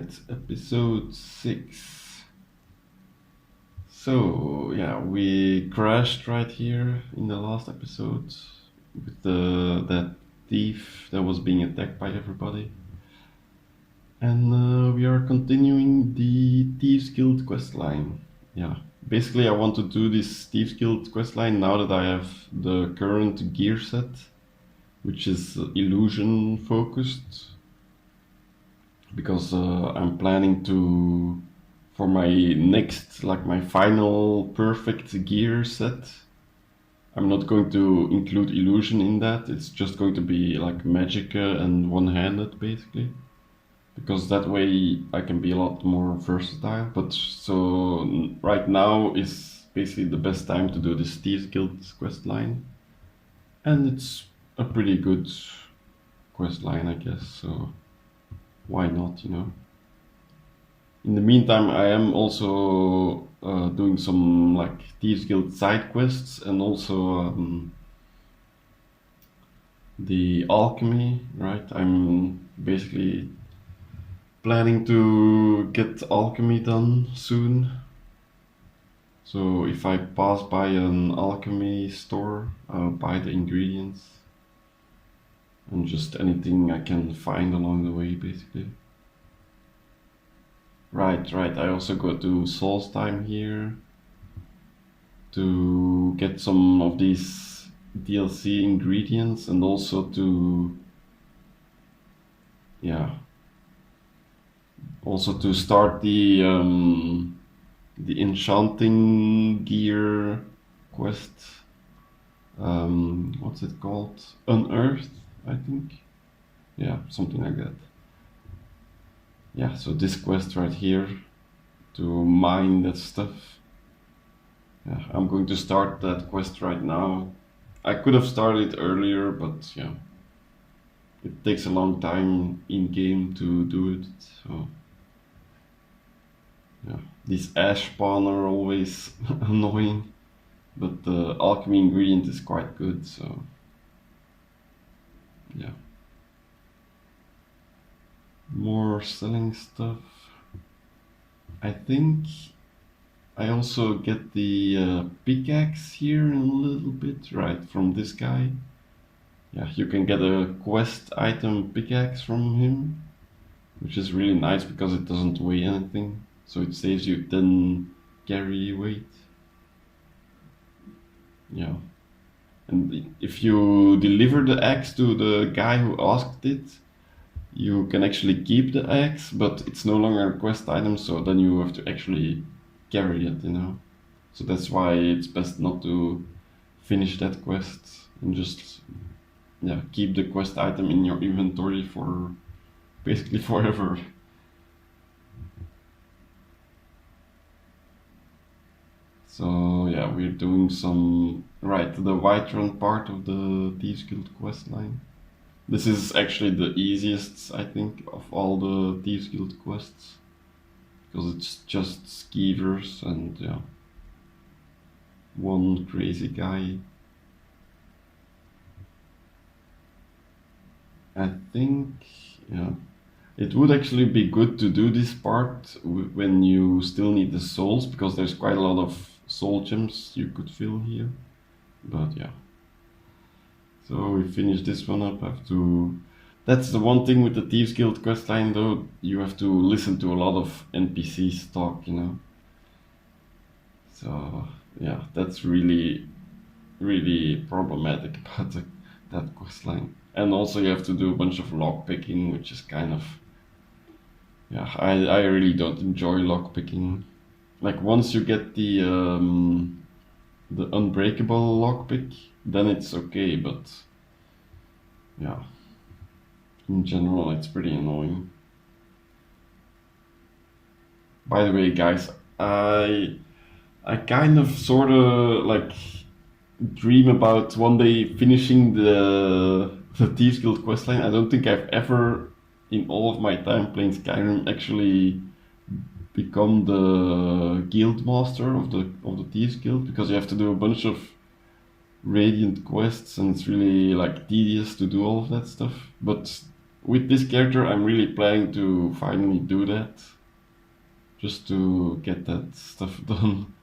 Alright, episode 6. So, yeah, we crashed right here in the last episode with that thief that was being attacked by everybody. And we are continuing the Thieves Guild questline. Yeah, basically I want to do this Thieves Guild questline now that I have the current gear set, which is illusion focused. Because I'm planning to, for my next, like my final perfect gear set, I'm not going to include illusion in that. It's just going to be like magicka and one-handed basically, because that way I can be a lot more versatile. But so right now is basically the best time to do this Thieves Guild quest line, and it's a pretty good quest line, I guess. So why not, you know? In the meantime, I am also doing some like Thieves Guild side quests and also the alchemy, right? I'm basically planning to get alchemy done soon. So if I pass by an alchemy store, I'll buy the ingredients and just anything I can find along the way, basically. Right. I also go to Soul's Time here to get some of these DLC ingredients and also to, start the enchanting gear quest. What's it called? Unearthed, I think. Yeah, something like that. Yeah, so this quest right here to mine that stuff. Yeah, I'm going to start that quest right now. I could have started earlier, but yeah, it takes a long time in game to do it. So yeah, these ash spawn are always annoying, but the alchemy ingredient is quite good. So yeah. More selling stuff. I think I also get the pickaxe here in a little bit, right, from this guy. Yeah, you can get a quest item pickaxe from him, which is really nice because it doesn't weigh anything, so it saves you 10 carry weight. Yeah, and if you deliver the axe to the guy who asked it, you can actually keep the axe, but it's no longer a quest item, so then you have to actually carry it, you know. So that's why it's best not to finish that quest and just keep the quest item in your inventory for basically forever. So yeah, we're doing some the Whiterun part of the Thieves Guild quest line. This is actually the easiest, I think, of all the Thieves Guild quests, because it's just skeevers and one crazy guy. I think, it would actually be good to do this part when you still need the souls, because there's quite a lot of soul gems you could fill here, but yeah. So we finish this one up. That's the one thing with the Thieves Guild questline though, you have to listen to a lot of NPCs talk, you know. So yeah, that's really, really problematic about that questline. And also you have to do a bunch of lockpicking, which is kind of, I really don't enjoy lockpicking. Like once you get the unbreakable lockpick, then it's okay, but yeah, in general it's pretty annoying. By the way, guys, I kind of sort of like dream about one day finishing the Thieves Guild questline. I don't think I've ever in all of my time playing Skyrim actually become the guild master of the Thieves Guild, because you have to do a bunch of radiant quests and it's really like tedious to do all of that stuff. But with this character, I'm really planning to finally do that. Just to get that stuff done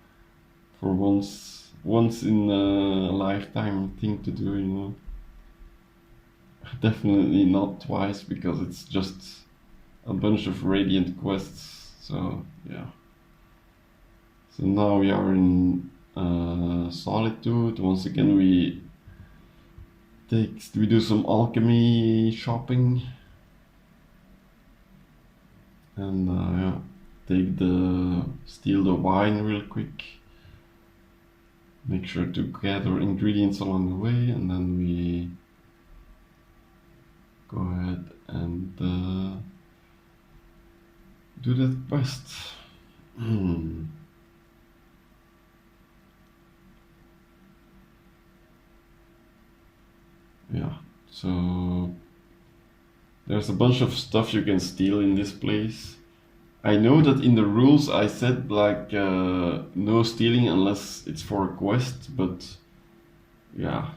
for once in a lifetime thing to do, you know. Definitely not twice, because it's just a bunch of radiant quests. So yeah. So now we are in Solitude. Once again, we do some alchemy shopping, and yeah, steal the wine real quick. Make sure to gather ingredients along the way, and then we go ahead and do that quest. Yeah, so there's a bunch of stuff you can steal in this place. I know that in the rules I said like no stealing unless it's for a quest, but yeah,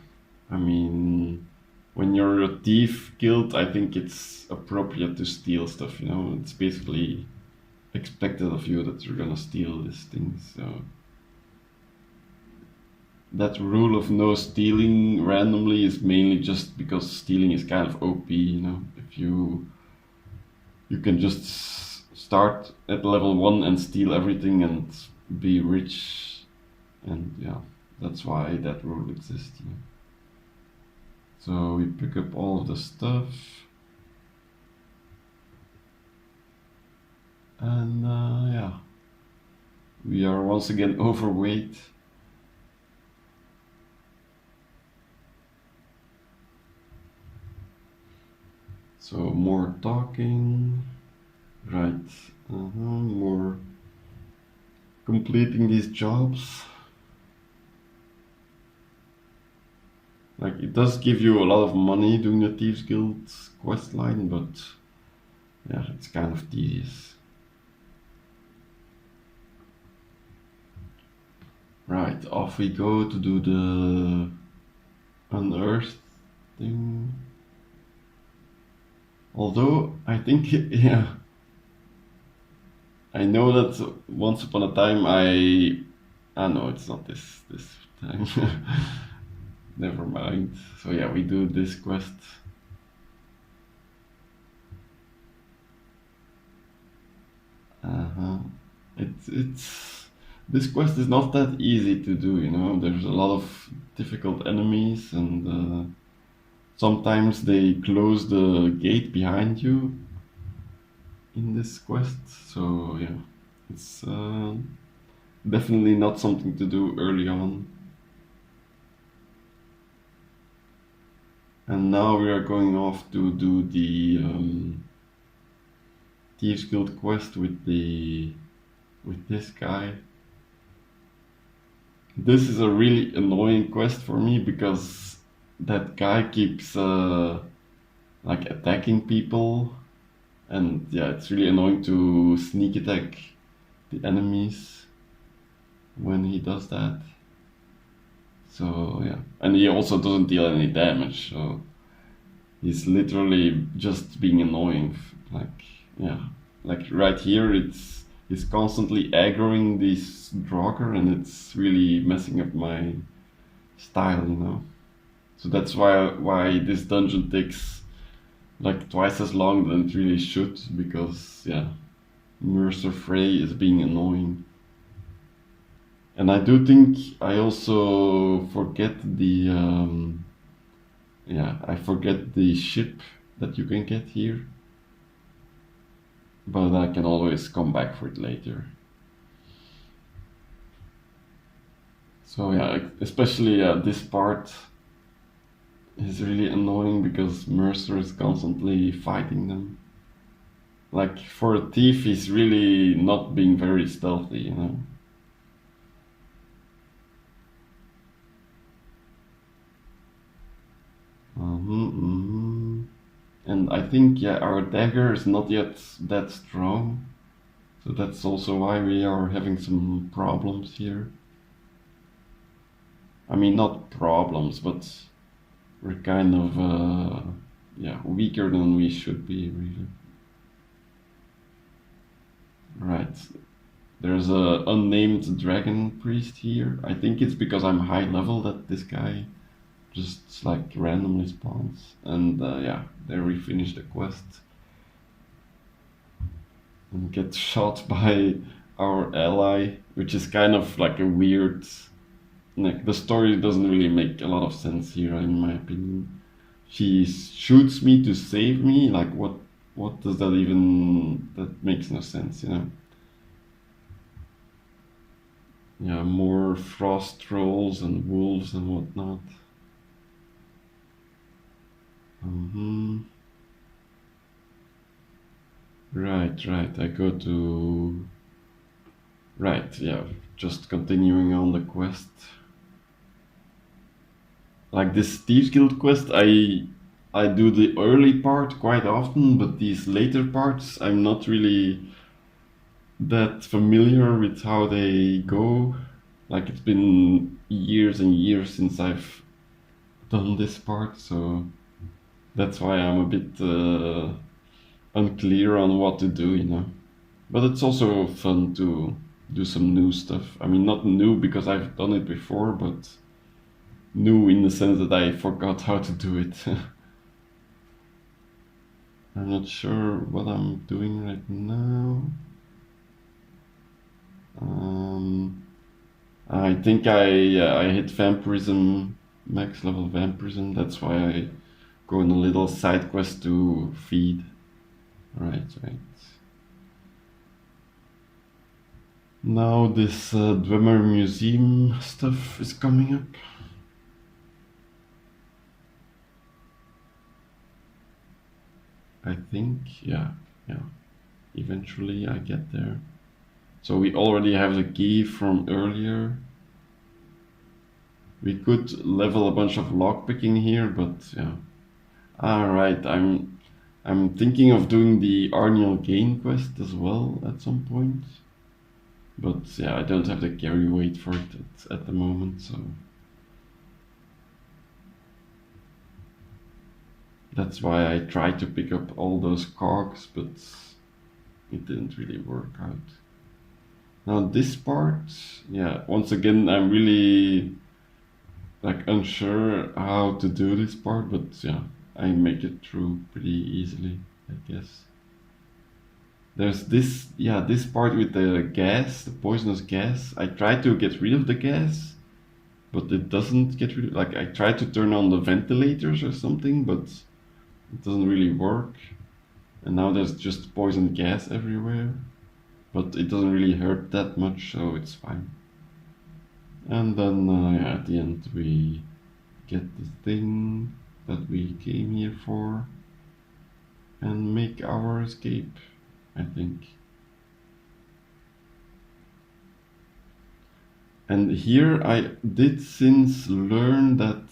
I mean, when you're a thief guild, I think it's appropriate to steal stuff, you know. It's basically expected of you that you're gonna steal these things, so that rule of no stealing randomly is mainly just because stealing is kind of OP, you know. If you can just start at level 1 and steal everything and be rich, and yeah, that's why that rule exists, you know. So we pick up all of the stuff, and yeah, we are once again overweight. So more talking, right, more completing these jobs. Like, it does give you a lot of money doing the Thieves Guild quest line, but yeah, it's kind of tedious. Right, off we go to do the unearthed thing. Although, I think, yeah, I know that once upon a time no, it's not this time. Never mind. So yeah, we do this quest. It's this quest is not that easy to do, you know. There's a lot of difficult enemies, and sometimes they close the gate behind you in this quest. So yeah, it's definitely not something to do early on. And now we are going off to do the Thieves Guild quest with this guy. This is a really annoying quest for me because that guy keeps like attacking people, and yeah, it's really annoying to sneak attack the enemies when he does that. So yeah, and he also doesn't deal any damage, so he's literally just being annoying. Like, yeah, like right here, he's constantly aggroing this Draugr, and it's really messing up my style, you know. So that's why this dungeon takes like twice as long than it really should, because yeah, Mercer Frey is being annoying. And I do think I also forget the I forget the ship that you can get here, but I can always come back for it later. So yeah, especially this part is really annoying because Mercer is constantly fighting them. Like, for a thief, he's really not being very stealthy, you know. And I think, yeah, our dagger is not yet that strong, so that's also why we are having some problems here. I mean, not problems, but we're kind of yeah, weaker than we should be, really. Right. There's a unnamed dragon priest here. I think it's because I'm high level that this guy just like randomly spawns. And yeah, there we finish the quest. And get shot by our ally, which is kind of like a weird... Like, the story doesn't really make a lot of sense here, in my opinion. She shoots me to save me. Like, what does that even... That makes no sense, you know? Yeah, more frost trolls and wolves and whatnot. Right, right. I go to... Right, yeah. Just continuing on the quest. Like this Thieves Guild quest, I do the early part quite often, but these later parts, I'm not really that familiar with how they go. Like, it's been years and years since I've done this part, so that's why I'm a bit unclear on what to do, you know. But it's also fun to do some new stuff. I mean, not new because I've done it before, but new in the sense that I forgot how to do it. I'm not sure what I'm doing right now. I think I hit vampirism, max level vampirism. That's why I go on a little side quest to feed. Right, right. Now this Dwemer Museum stuff is coming up. I think, yeah. Eventually I get there. So we already have the key from earlier. We could level a bunch of lockpicking here, but yeah. Alright, I'm thinking of doing the Arniel Gain quest as well at some point. But yeah, I don't have the carry weight for it at the moment, so... That's why I tried to pick up all those cogs, but it didn't really work out. Now this part, yeah, once again, I'm really like unsure how to do this part, but yeah, I make it through pretty easily, I guess. There's this, yeah, this part with the gas, the poisonous gas. I tried to get rid of the gas, but it doesn't get rid of, like, I tried to turn on the ventilators or something, but it doesn't really work. And now there's just poison gas everywhere. But it doesn't really hurt that much, so it's fine. And then yeah, at the end we get the thing that we came here for and make our escape, I think. And here I did since learn that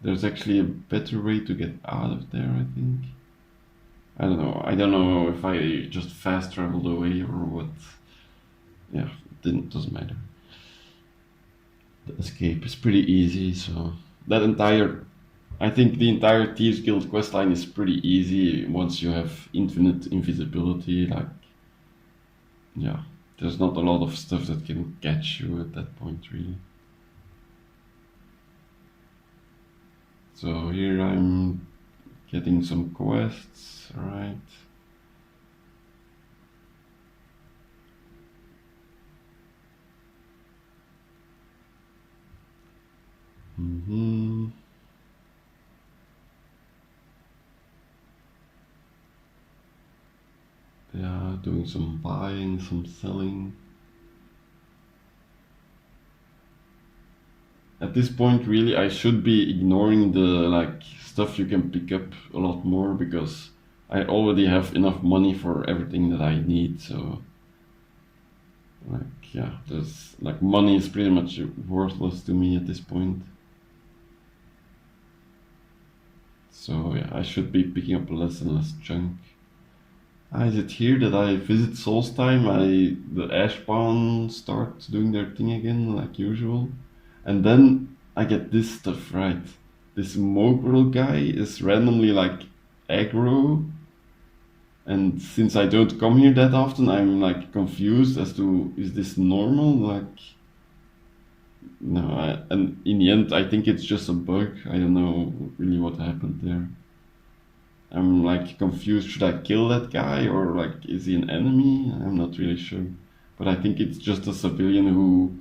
there's actually a better way to get out of there, I think. I don't know. I don't know if I just fast traveled away or what. Yeah, doesn't matter. The escape is pretty easy, so that entire... I think the entire Thieves Guild questline is pretty easy once you have infinite invisibility, like... Yeah, there's not a lot of stuff that can catch you at that point, really. So here I'm getting some quests, right? Yeah, doing some buying, some selling. At this point, really, I should be ignoring the like stuff you can pick up a lot more because I already have enough money for everything that I need. So, like, yeah, there's like money is pretty much worthless to me at this point. So yeah, I should be picking up less and less junk. Is it here that I visit Solstheim? The Ashpawn start doing their thing again, like usual. And then I get this stuff, right? this mongrel guy is randomly like aggro, and since I don't come here that often, I'm like confused as to is this normal? Like, no, and in the end, I think it's just a bug. I don't know really what happened there. I'm like confused. Should I kill that guy or like is he an enemy? I'm not really sure. But I think it's just a civilian who,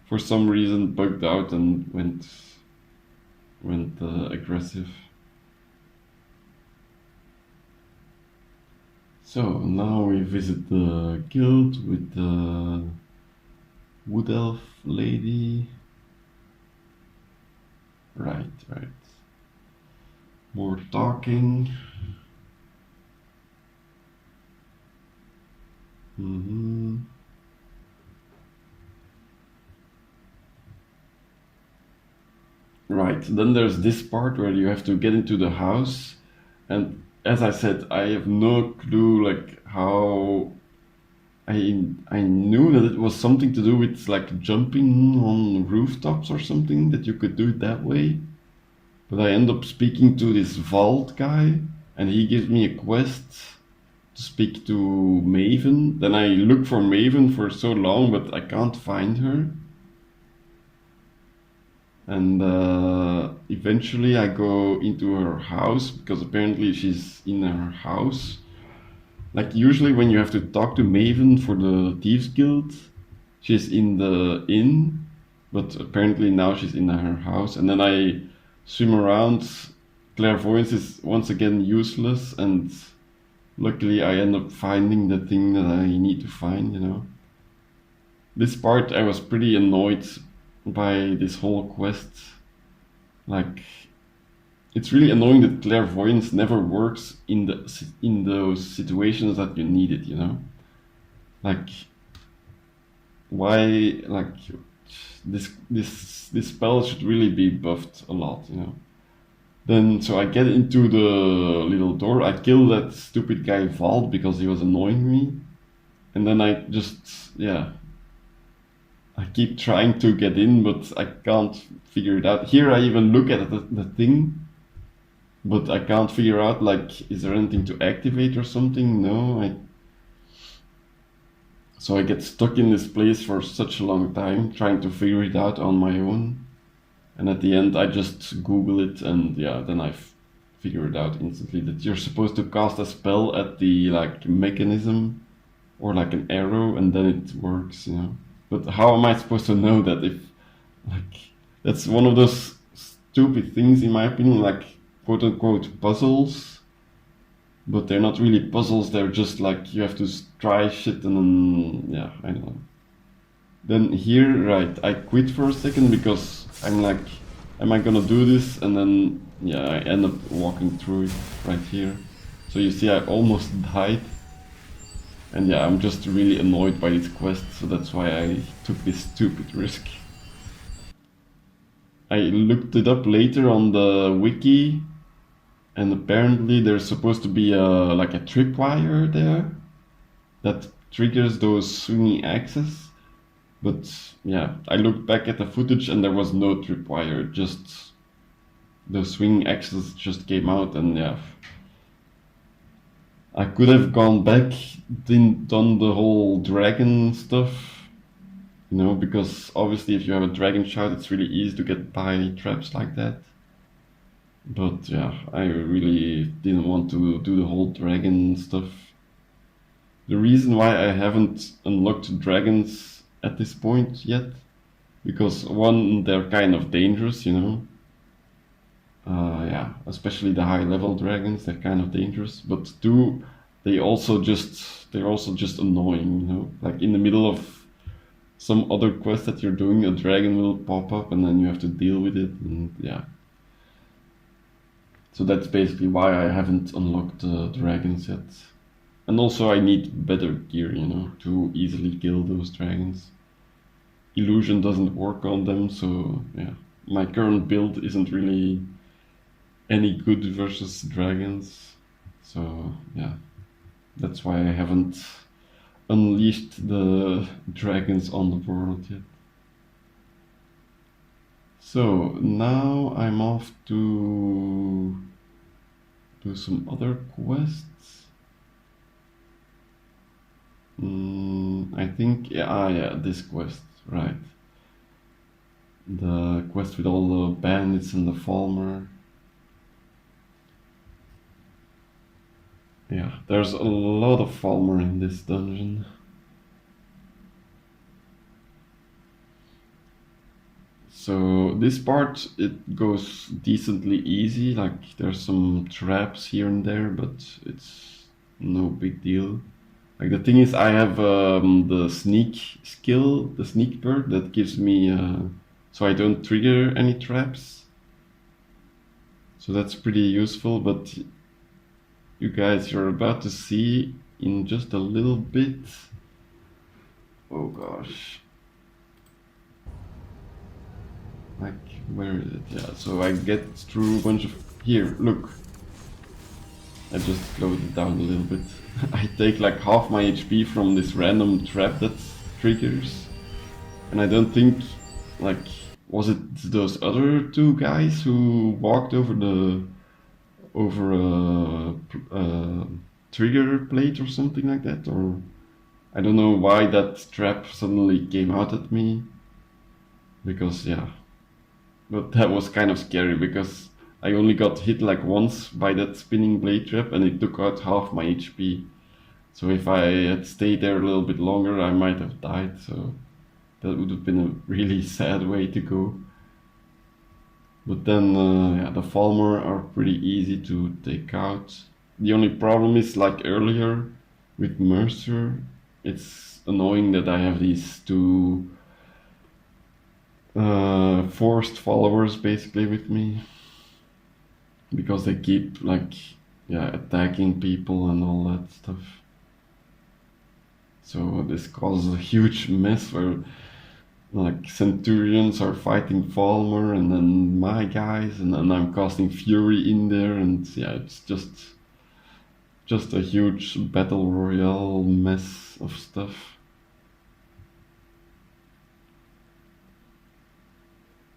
for some reason, bugged out and went aggressive. So now we visit the guild with the wood elf lady. Right, right. More talking. Right, then there's this part where you have to get into the house, and as I said, I have no clue like how I knew that it was something to do with like jumping on rooftops or something, that you could do it that way. But I end up speaking to this vault guy, and he gives me a quest to speak to Maven. Then I look for Maven for so long, but I can't find her. And eventually I go into her house, because apparently she's in her house. Like usually when you have to talk to Maven for the Thieves Guild, she's in the inn, but apparently now she's in her house. And then I swim around. Clairvoyance is once again useless, and luckily I end up finding the thing that I need to find, you know. This part I was pretty annoyed by this whole quest. Like, it's really annoying that clairvoyance never works in those situations that you need it, you know. Like, why? Like, this spell should really be buffed a lot, you know. Then so I get into the little door. I kill that stupid guy Vault because he was annoying me, and then I just I keep trying to get in, but I can't figure it out. Here I even look at the thing, but I can't figure out, like, is there anything to activate or something? No, so I get stuck in this place for such a long time trying to figure it out on my own. And at the end I just Google it, and yeah, then I figure it out instantly that you're supposed to cast a spell at the like mechanism or like an arrow, and then it works, you know. But how am I supposed to know that if, like, that's one of those stupid things in my opinion, like quote unquote puzzles, but they're not really puzzles, they're just like you have to try shit and then, yeah, I don't know. Then here, right, I quit for a second because I'm like, am I gonna do this? And then, yeah, I end up walking through it right here. So you see I almost died. And yeah, I'm just really annoyed by this quest, so that's why I took this stupid risk. I looked it up later on the wiki, and apparently there's supposed to be like a tripwire there that triggers those swinging axes. But yeah, I looked back at the footage and there was no tripwire, just the swinging axes just came out, and yeah. I could have gone back, done the whole dragon stuff, you know, because obviously if you have a dragon shout, it's really easy to get by traps like that. But yeah, I really didn't want to do the whole dragon stuff. The reason why I haven't unlocked dragons at this point yet, because one, they're kind of dangerous, you know. Yeah, especially the high level dragons, they're kind of dangerous. But two, they're also just annoying, you know. Like in the middle of some other quest that you're doing, a dragon will pop up and then you have to deal with it, and yeah. So that's basically why I haven't unlocked the dragons yet. And also I need better gear, you know, to easily kill those dragons. Illusion doesn't work on them, so yeah. My current build isn't really any good versus dragons, so yeah, that's why I haven't unleashed the dragons on the world yet. So now I'm off to do some other quests. I think, yeah, this quest, right. The quest with all the bandits and the Falmer. Yeah, there's a lot of Falmer in this dungeon. So this part, it goes decently easy, like there's some traps here and there, but it's no big deal. Like the thing is, I have the sneak skill, the sneak perk that gives me, so I don't trigger any traps. So that's pretty useful, but you guys, you're about to see in just a little bit. Oh gosh. Like, where is it? Yeah, so I get through a bunch of... Here, look. I just slowed it down a little bit. I take like half my HP from this random trap that triggers. And I don't think, like, was it those other two guys who walked over a trigger plate or something like that? Or I don't know why that trap suddenly came out at me. Because, yeah. But that was kind of scary because I only got hit like once by that spinning blade trap and it took out half my HP. So if I had stayed there a little bit longer, I might have died. So that would have been a really sad way to go. But then, yeah, the Falmer are pretty easy to take out. The only problem is, like earlier with Mercer, it's annoying that I have these two forced followers basically with me. Because they keep, like, yeah, attacking people and all that stuff. So this causes a huge mess where like centurions are fighting Falmer and then my guys and then I'm casting Fury in there and yeah, it's just a huge battle royale mess of stuff.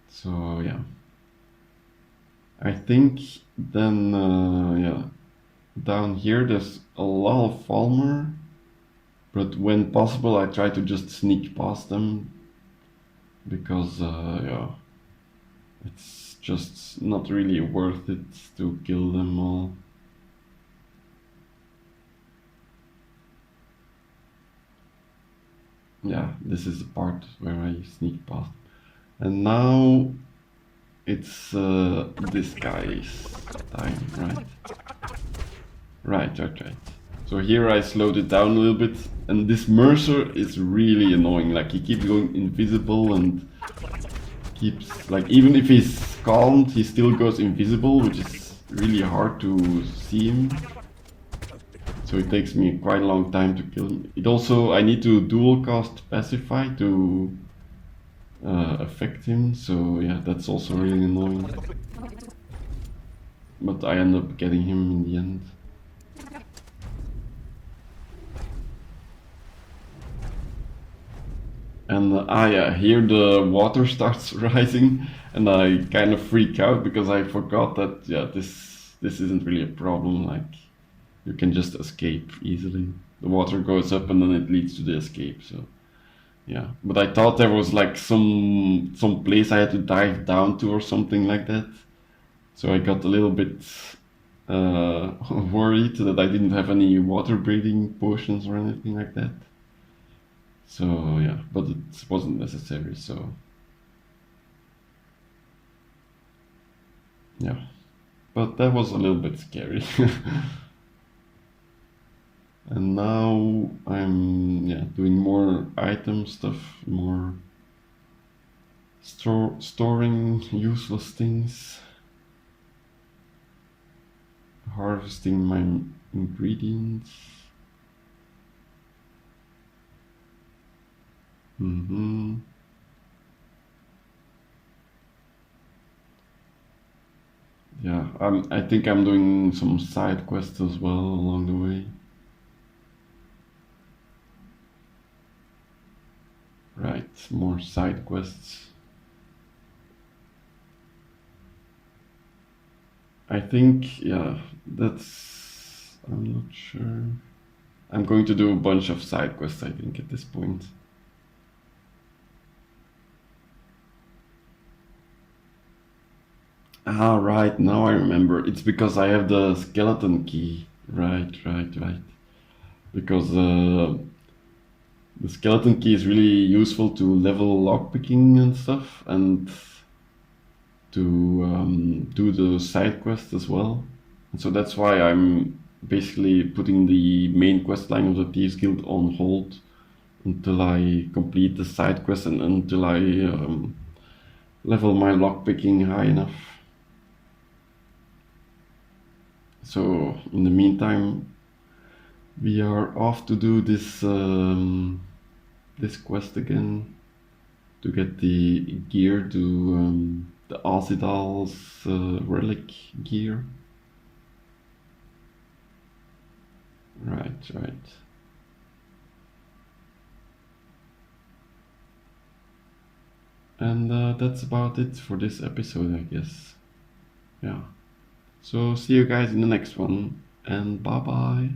So yeah, I think then yeah, down here there's a lot of Falmer, but when possible I try to just sneak past them because yeah, it's just not really worth it to kill them all. Yeah, this is the part where I sneak past. And now it's this guy's time, right? Right. So here I slowed it down a little bit, and this Mercer is really annoying. Like he keeps going invisible and keeps, like, even if he's calmed, he still goes invisible, which is really hard to see him. So it takes me quite a long time to kill him. It also, I need to dual cast Pacify to affect him, so yeah, that's also really annoying. But I end up getting him in the end. And yeah, here the water starts rising, and I kind of freak out because I forgot that, yeah, this isn't really a problem. Like, you can just escape easily. The water goes up and then it leads to the escape. So yeah, but I thought there was like some place I had to dive down to or something like that. So I got a little bit worried that I didn't have any water breathing potions or anything like that. So yeah, but it wasn't necessary. So yeah, but that was a little bit scary. And now I'm, yeah, doing more item stuff, more storing useless things, harvesting my ingredients. Yeah, I think I'm doing some side quests as well along the way. Right, more side quests. I think, yeah, that's... I'm not sure. I'm going to do a bunch of side quests, I think, at this point. Ah, right, now I remember. It's because I have the skeleton key. Right, right, right. Because the skeleton key is really useful to level lockpicking and stuff, and to do the side quests as well. And so that's why I'm basically putting the main quest line of the Thieves Guild on hold until I complete the side quest and until I level my lockpicking high enough. So in the meantime, we are off to do this quest again to get the gear to the Azidal's relic gear. Right, right. And that's about it for this episode, I guess. Yeah. So see you guys in the next one, and bye bye.